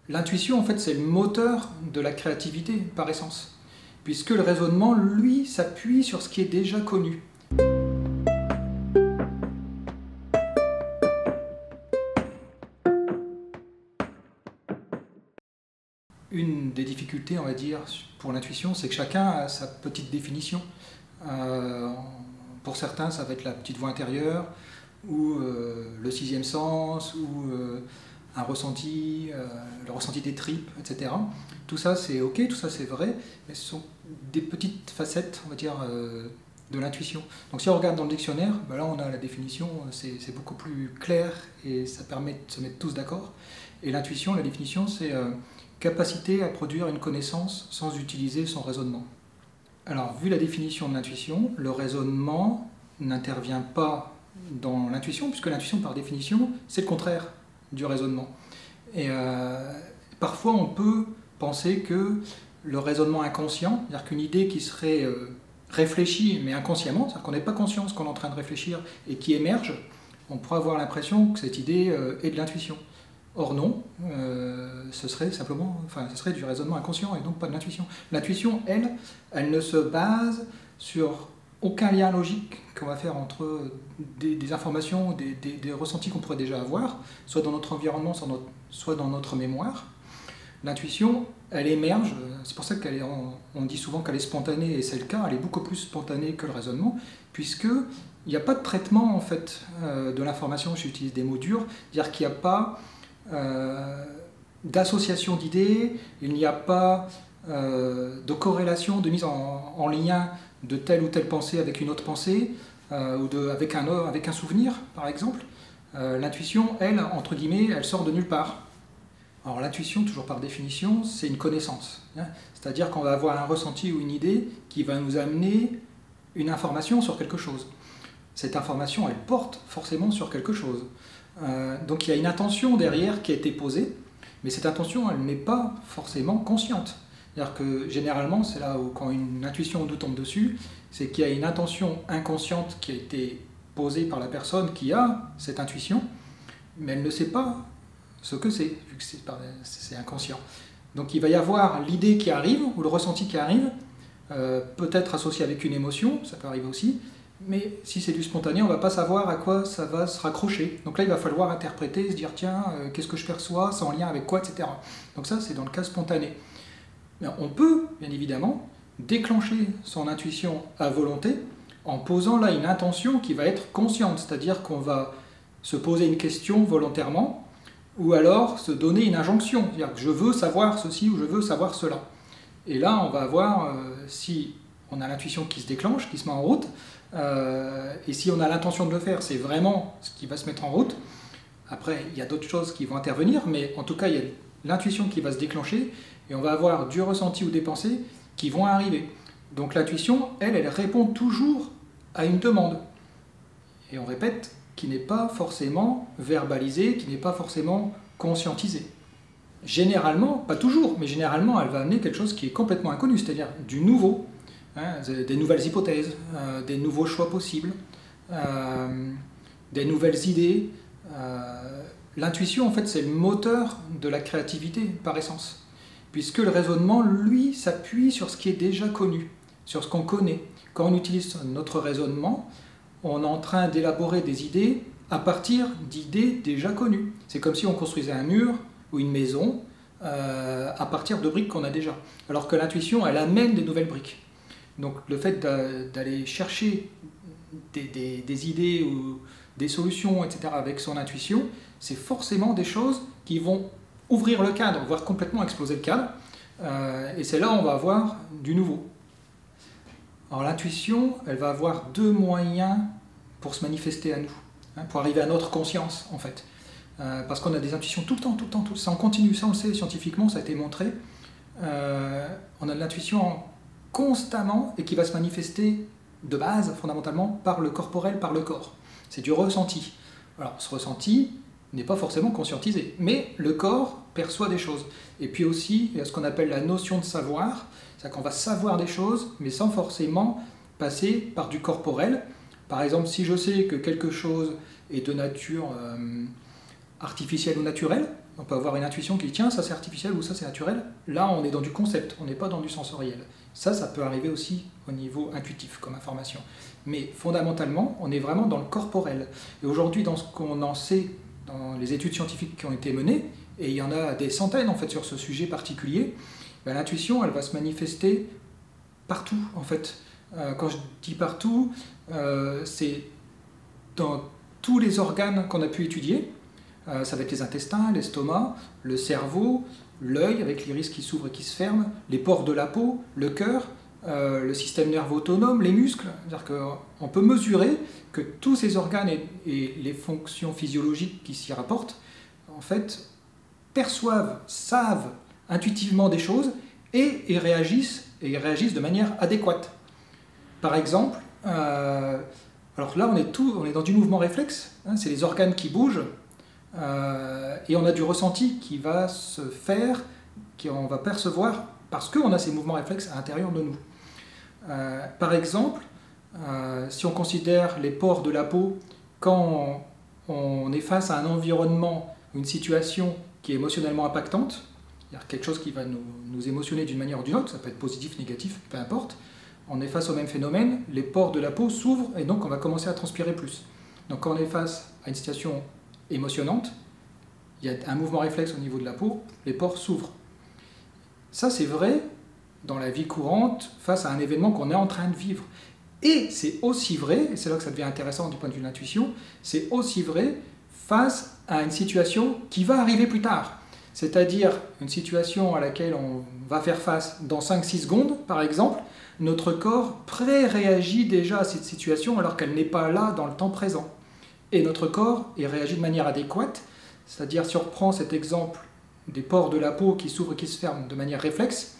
L'intuition, en fait, c'est le moteur de la créativité par essence, puisque le raisonnement, lui, s'appuie sur ce qui est déjà connu. Une des difficultés, on va dire, pour l'intuition, c'est que chacun a sa petite définition. Pour certains, ça va être la petite voix intérieure, ou le sixième sens, ou un ressenti, le ressenti des tripes, etc. Tout ça, c'est ok, tout ça, c'est vrai, mais ce sont des petites facettes, on va dire, de l'intuition. Donc si on regarde dans le dictionnaire, ben là, on a la définition, c'est beaucoup plus clair, et ça permet de se mettre tous d'accord. Et l'intuition, la définition, c'est capacité à produire une connaissance sans utiliser son raisonnement. Alors, vu la définition de l'intuition, le raisonnement n'intervient pas dans l'intuition, puisque l'intuition, par définition, c'est le contraire du raisonnement. Et parfois, on peut penser que le raisonnement inconscient, c'est-à-dire qu'une idée qui serait réfléchie, mais inconsciemment, c'est-à-dire qu'on n'est pas conscient de ce qu'on est en train de réfléchir et qui émerge, on pourrait avoir l'impression que cette idée est de l'intuition. Or non, ce serait simplement, ce serait du raisonnement inconscient et donc pas de l'intuition. L'intuition, elle ne se base sur aucun lien logique qu'on va faire entre des informations, des ressentis qu'on pourrait déjà avoir, soit dans notre environnement, soit dans notre mémoire. L'intuition, elle émerge, c'est pour ça qu'on dit souvent qu'elle est spontanée, et c'est le cas, elle est beaucoup plus spontanée que le raisonnement, puisqu'il n'y a pas de traitement en fait, de l'information, j'utilise des mots durs, c'est-à-dire qu'il n'y a pas d'association d'idées, il n'y a pas de corrélation, de mise en lien de telle ou telle pensée avec une autre pensée, ou avec un souvenir, par exemple. L'intuition, elle, entre guillemets, elle sort de nulle part. Alors l'intuition, toujours par définition, c'est une connaissance. C'est-à-dire qu'on va avoir un ressenti ou une idée qui va nous amener une information sur quelque chose. Cette information, elle porte forcément sur quelque chose. Donc il y a une intention derrière qui a été posée, mais cette intention, elle n'est pas forcément consciente. C'est-à-dire que généralement, c'est là où quand une intuition nous tombe dessus, c'est qu'il y a une intention inconsciente qui a été posée par la personne qui a cette intuition, mais elle ne sait pas ce que c'est, vu que c'est inconscient. Donc il va y avoir l'idée qui arrive, ou le ressenti qui arrive, peut-être associé avec une émotion, ça peut arriver aussi, mais si c'est du spontané, on ne va pas savoir à quoi ça va se raccrocher. Donc là, il va falloir interpréter, se dire, tiens, qu'est-ce que je perçois, c'est en lien avec quoi, etc. Donc ça, c'est dans le cas spontané. Mais on peut, bien évidemment, déclencher son intuition à volonté en posant là une intention qui va être consciente, c'est-à-dire qu'on va se poser une question volontairement, ou alors se donner une injonction, c'est-à-dire que je veux savoir ceci ou je veux savoir cela. Et là, on va voir si on a l'intuition qui se déclenche, qui se met en route, et si on a l'intention de le faire, c'est vraiment ce qui va se mettre en route. Après, il y a d'autres choses qui vont intervenir, mais en tout cas, il y a l'intuition qui va se déclencher, et on va avoir du ressenti ou des pensées qui vont arriver. Donc l'intuition, elle répond toujours à une demande. Et on répète, qui n'est pas forcément verbalisée, qui n'est pas forcément conscientisée. Généralement, pas toujours, mais généralement, elle va amener quelque chose qui est complètement inconnu, c'est-à-dire du nouveau, des nouvelles hypothèses, des nouveaux choix possibles, des nouvelles idées. L'intuition, en fait, c'est le moteur de la créativité par essence, puisque le raisonnement, lui, s'appuie sur ce qui est déjà connu, sur ce qu'on connaît. Quand on utilise notre raisonnement, on est en train d'élaborer des idées à partir d'idées déjà connues. C'est comme si on construisait un mur ou une maison à partir de briques qu'on a déjà. Alors que l'intuition, elle amène des nouvelles briques. Donc le fait d'aller chercher des idées ou des solutions, etc. avec son intuition, c'est forcément des choses qui vont ouvrir le cadre, voire complètement exploser le cadre. Et c'est là où on va avoir du nouveau. Alors l'intuition, elle va avoir deux moyens pour se manifester à nous, pour arriver à notre conscience en fait. Parce qu'on a des intuitions tout le temps, ça en continue, ça on le sait scientifiquement, ça a été montré. On a de l'intuition constamment et qui va se manifester de base, fondamentalement, par le corporel, par le corps. C'est du ressenti. Alors ce ressenti n'est pas forcément conscientisé, mais le corps perçoit des choses. Et puis aussi, il y a ce qu'on appelle la notion de savoir, c'est-à-dire qu'on va savoir des choses, mais sans forcément passer par du corporel. Par exemple, si je sais que quelque chose est de nature artificielle ou naturelle, On peut avoir une intuition qui dit tiens, ça c'est artificiel ou ça c'est naturel. Là, on est dans du concept, on n'est pas dans du sensoriel. Ça peut arriver aussi au niveau intuitif comme information. Mais fondamentalement, on est vraiment dans le corporel. Et aujourd'hui, dans ce qu'on en sait, dans les études scientifiques qui ont été menées, et il y en a des centaines en fait sur ce sujet particulier, ben, l'intuition, elle va se manifester partout en fait. Quand je dis partout, c'est dans tous les organes qu'on a pu étudier. Ça va être les intestins, l'estomac, le cerveau, l'œil avec l'iris qui s'ouvre et qui se ferme, les pores de la peau, le cœur, le système nerveux autonome, les muscles. C'est-à-dire qu'on peut mesurer que tous ces organes et les fonctions physiologiques qui s'y rapportent, en fait, perçoivent, savent intuitivement des choses et réagissent de manière adéquate. Par exemple, alors là on est dans du mouvement réflexe, hein, c'est les organes qui bougent, et on a du ressenti qui va se faire, qu'on va percevoir parce qu'on a ces mouvements réflexes à l'intérieur de nous. Par exemple, si on considère les pores de la peau, quand on est face à un environnement, une situation qui est émotionnellement impactante, c'est-à-dire quelque chose qui va nous émotionner d'une manière ou d'une autre, ça peut être positif, négatif, peu importe, on est face au même phénomène, les pores de la peau s'ouvrent et donc on va commencer à transpirer plus. Donc quand on est face à une situation émotionnante, il y a un mouvement réflexe au niveau de la peau, les pores s'ouvrent. Ça c'est vrai dans la vie courante face à un événement qu'on est en train de vivre. Et c'est aussi vrai, et c'est là que ça devient intéressant du point de vue de l'intuition, c'est aussi vrai face à une situation qui va arriver plus tard. C'est-à-dire une situation à laquelle on va faire face dans 5-6 secondes, par exemple, notre corps pré-réagit déjà à cette situation alors qu'elle n'est pas là dans le temps présent. Et notre corps réagit de manière adéquate, c'est-à-dire si on reprend cet exemple des pores de la peau qui s'ouvrent et qui se ferment de manière réflexe,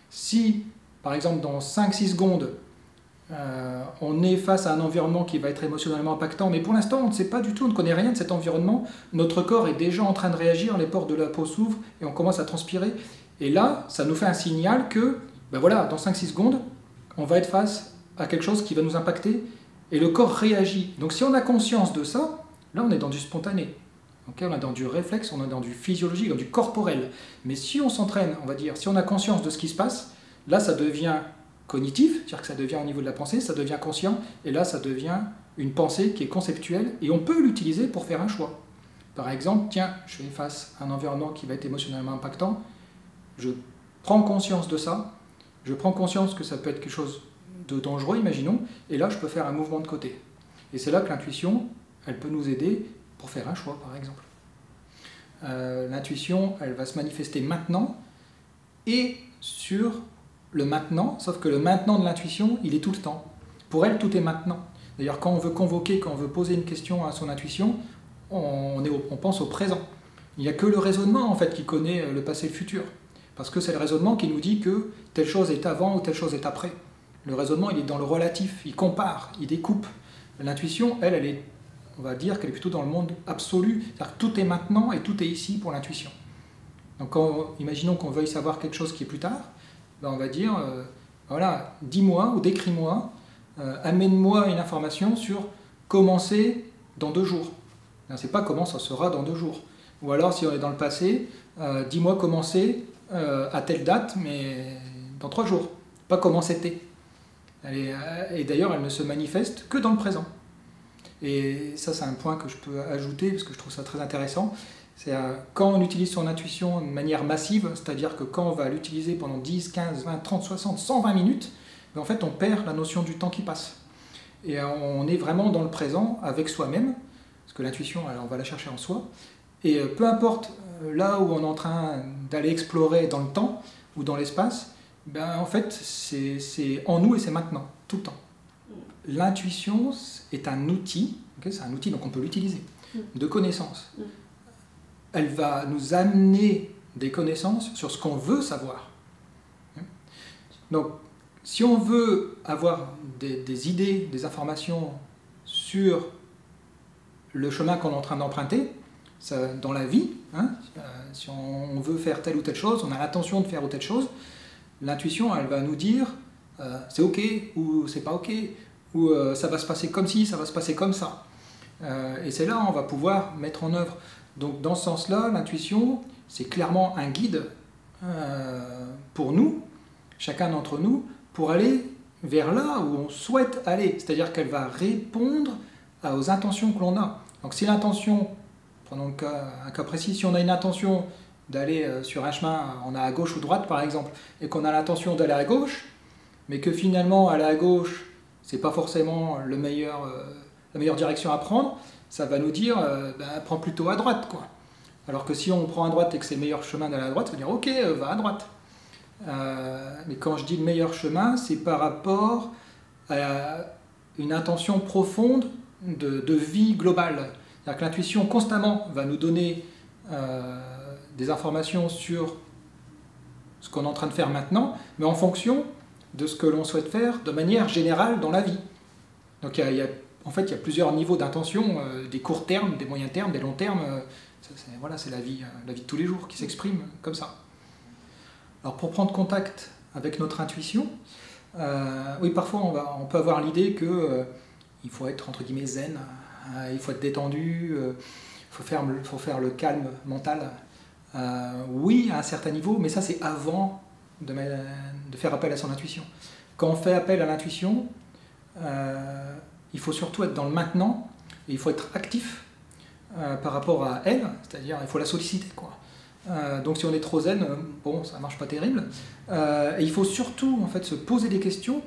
si par exemple dans 5-6 secondes on est face à un environnement qui va être émotionnellement impactant, mais pour l'instant on ne sait pas du tout, on ne connaît rien de cet environnement, notre corps est déjà en train de réagir, les pores de la peau s'ouvrent et on commence à transpirer. Et là, ça nous fait un signal que, ben voilà, dans 5-6 secondes, on va être face à quelque chose qui va nous impacter et le corps réagit. Donc si on a conscience de ça, là on est dans du spontané. Okay, on est dans du réflexe, on est dans du physiologique, dans du corporel. Mais si on s'entraîne, on va dire, si on a conscience de ce qui se passe, là ça devient cognitif, c'est-à-dire que ça devient au niveau de la pensée, ça devient conscient, et là ça devient une pensée qui est conceptuelle, et on peut l'utiliser pour faire un choix. Par exemple, tiens, je fais face à un environnement qui va être émotionnellement impactant, je prends conscience de ça, je prends conscience que ça peut être quelque chose de dangereux, imaginons, et là je peux faire un mouvement de côté. Et c'est là que l'intuition, elle peut nous aider pour faire un choix, par exemple. L'intuition, elle va se manifester maintenant, et sur le maintenant, sauf que le maintenant de l'intuition, il est tout le temps. Pour elle, tout est maintenant. D'ailleurs, quand on veut convoquer, quand on veut poser une question à son intuition, on pense au présent. Il n'y a que le raisonnement, en fait, qui connaît le passé et le futur. Parce que c'est le raisonnement qui nous dit que telle chose est avant ou telle chose est après. Le raisonnement, il est dans le relatif, il compare, il découpe. L'intuition, elle est, on va dire qu'elle est plutôt dans le monde absolu. C'est-à-dire que tout est maintenant et tout est ici pour l'intuition. Donc, imaginons qu'on veuille savoir quelque chose qui est plus tard, ben on va dire, voilà, dis-moi ou décris-moi, amène-moi une information sur comment c'est dans 2 jours. C'est pas comment ça sera dans 2 jours. Ou alors, si on est dans le passé, dis-moi comment c'est à telle date, mais dans 3 jours. Pas comment c'était. Et d'ailleurs, elle ne se manifeste que dans le présent. Et ça, c'est un point que je peux ajouter, parce que je trouve ça très intéressant. C'est quand on utilise son intuition de manière massive, c'est-à-dire que quand on va l'utiliser pendant 10, 15, 20, 30, 60, 120 minutes, en fait on perd la notion du temps qui passe. Et on est vraiment dans le présent avec soi-même, parce que l'intuition, on va la chercher en soi. Et peu importe là où on est en train d'aller explorer dans le temps ou dans l'espace, ben, en fait c'est en nous et c'est maintenant, tout le temps. L'intuition est un outil, okay, c'est un outil donc on peut l'utiliser, de connaissance. Elle va nous amener des connaissances sur ce qu'on veut savoir. Donc, si on veut avoir des idées, des informations sur le chemin qu'on est en train d'emprunter, dans la vie, hein, si on veut faire telle ou telle chose, on a l'intention de faire ou telle chose, l'intuition, elle va nous dire c'est ok ou c'est pas ok, ou ça va se passer comme ci, ça va se passer comme ça. Et c'est là où on va pouvoir mettre en œuvre Donc dans ce sens-là, l'intuition, c'est clairement un guide pour nous, chacun d'entre nous, pour aller vers là où on souhaite aller. C'est-à-dire qu'elle va répondre aux intentions que l'on a. Donc si l'intention, prenons un cas précis, si on a une intention d'aller sur un chemin, on a à gauche ou droite par exemple, et qu'on a l'intention d'aller à gauche, mais que finalement aller à gauche, c'est pas forcément la meilleure direction à prendre, ça va nous dire, prends plutôt à droite, quoi. Alors que si on prend à droite et que c'est le meilleur chemin d'aller à droite, ça veut dire, ok, va à droite. Mais quand je dis le meilleur chemin, c'est par rapport à une intention profonde de vie globale. C'est-à-dire que l'intuition constamment va nous donner des informations sur ce qu'on est en train de faire maintenant, mais en fonction de ce que l'on souhaite faire de manière générale dans la vie. Donc en fait, il y a plusieurs niveaux d'intention, des courts termes, des moyens termes, des longs termes. Voilà, c'est la vie de tous les jours qui s'exprime comme ça. Alors pour prendre contact avec notre intuition, oui, parfois on peut avoir l'idée qu'il faut être entre guillemets zen, il faut être détendu, il faut faire le calme mental. Oui, à un certain niveau, mais ça c'est avant de faire appel à son intuition. Quand on fait appel à l'intuition, il faut surtout être dans le maintenant, et il faut être actif par rapport à elle, c'est-à-dire il faut la solliciter, quoi. Donc si on est trop zen, bon, ça marche pas terrible. Et il faut surtout en fait se poser des questions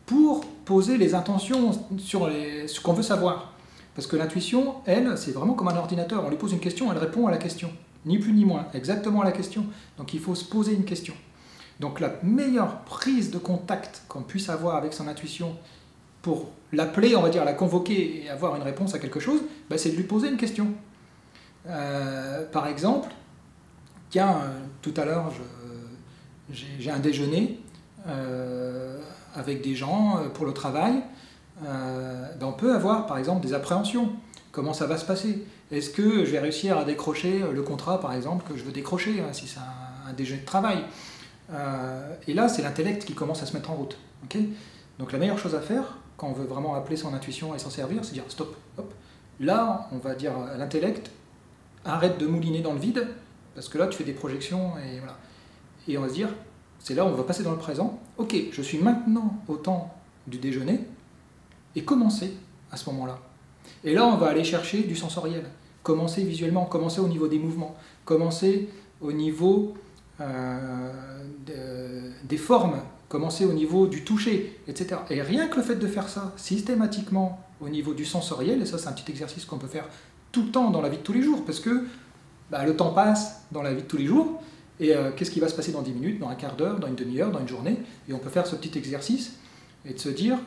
pour poser les intentions sur ce qu'on veut savoir. Parce que l'intuition, elle, c'est vraiment comme un ordinateur. On lui pose une question, elle répond à la question. Ni plus ni moins, exactement à la question. Donc il faut se poser une question. Donc la meilleure prise de contact qu'on puisse avoir avec son intuition pour l'appeler, on va dire, la convoquer et avoir une réponse à quelque chose, c'est de lui poser une question. Par exemple, tiens, tout à l'heure, j'ai un déjeuner avec des gens pour le travail. On peut avoir, par exemple, des appréhensions. Comment ça va se passer? Est-ce que je vais réussir à décrocher le contrat, par exemple, que je veux décrocher, si c'est un déjeuner de travail? Et là, c'est l'intellect qui commence à se mettre en route. Okay. Donc la meilleure chose à faire, quand on veut vraiment appeler son intuition et s'en servir, c'est dire stop, hop. Là, on va dire à l'intellect, arrête de mouliner dans le vide, parce que là, tu fais des projections, et voilà. Et on va se dire, c'est là où on va passer dans le présent. Ok, je suis maintenant au temps du déjeuner, et commencer à ce moment-là. Et là, on va aller chercher du sensoriel. Commencer visuellement, commencer au niveau des mouvements, commencer au niveau des formes, commencer au niveau du toucher, etc. Et rien que le fait de faire ça systématiquement au niveau du sensoriel, et ça c'est un petit exercice qu'on peut faire tout le temps dans la vie de tous les jours, parce que le temps passe dans la vie de tous les jours, et qu'est-ce qui va se passer dans 10 minutes, dans un quart d'heure, dans une demi-heure, dans une journée, et on peut faire ce petit exercice, et de se dire,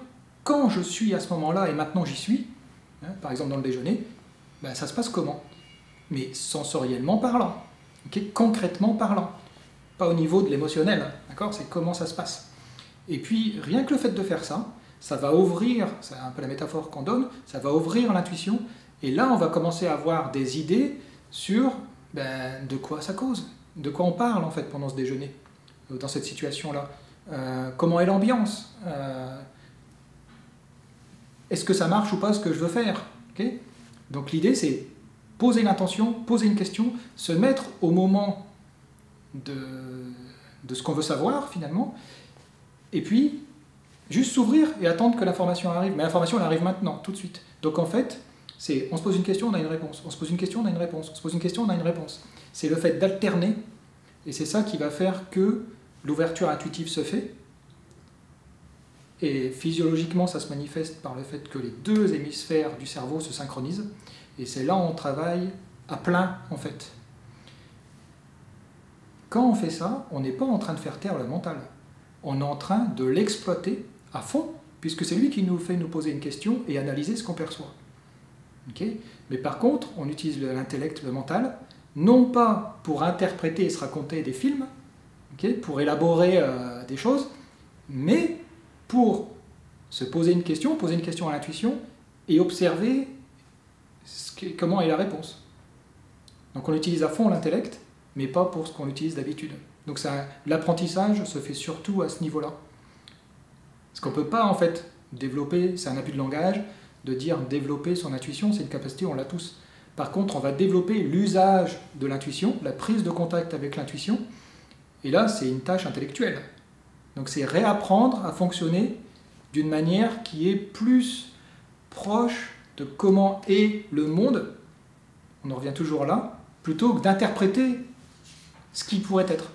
quand je suis à ce moment-là, et maintenant j'y suis, par exemple dans le déjeuner, ça se passe comment? Mais sensoriellement parlant, okay, concrètement parlant, pas au niveau de l'émotionnel, d'accord? C'est comment ça se passe. Et puis, rien que le fait de faire ça, ça va ouvrir, c'est un peu la métaphore qu'on donne, ça va ouvrir l'intuition, et là on va commencer à avoir des idées sur de quoi ça cause, de quoi on parle en fait pendant ce déjeuner, dans cette situation-là. Comment est l'ambiance? Est-ce que ça marche ou pas ce que je veux faire? Okay. Donc l'idée c'est poser l'intention, poser une question, se mettre au moment de ce qu'on veut savoir finalement, et puis juste s'ouvrir et attendre que l'information arrive. Mais l'information elle arrive maintenant, tout de suite. Donc en fait, on se pose une question, on a une réponse. On se pose une question, on a une réponse. On se pose une question, on a une réponse. C'est le fait d'alterner, et c'est ça qui va faire que l'ouverture intuitive se fait. Et physiologiquement, ça se manifeste par le fait que les deux hémisphères du cerveau se synchronisent. Et c'est là où on travaille à plein, en fait. Quand on fait ça, on n'est pas en train de faire taire le mental. On est en train de l'exploiter à fond, puisque c'est lui qui nous fait nous poser une question et analyser ce qu'on perçoit. Okay. Mais par contre, on utilise l'intellect, le mental, non pas pour interpréter et se raconter des films, okay, pour élaborer des choses, mais pour se poser une question à l'intuition et observer comment est la réponse. Donc on utilise à fond l'intellect, mais pas pour ce qu'on utilise d'habitude. Donc l'apprentissage se fait surtout à ce niveau-là. Parce qu'on ne peut pas en fait développer, c'est un abus de langage, de dire développer son intuition, c'est une capacité, on l'a tous. Par contre, on va développer l'usage de l'intuition, la prise de contact avec l'intuition. Et là, c'est une tâche intellectuelle. Donc c'est réapprendre à fonctionner d'une manière qui est plus proche de comment est le monde, on en revient toujours là, plutôt que d'interpréter ce qui pourrait être.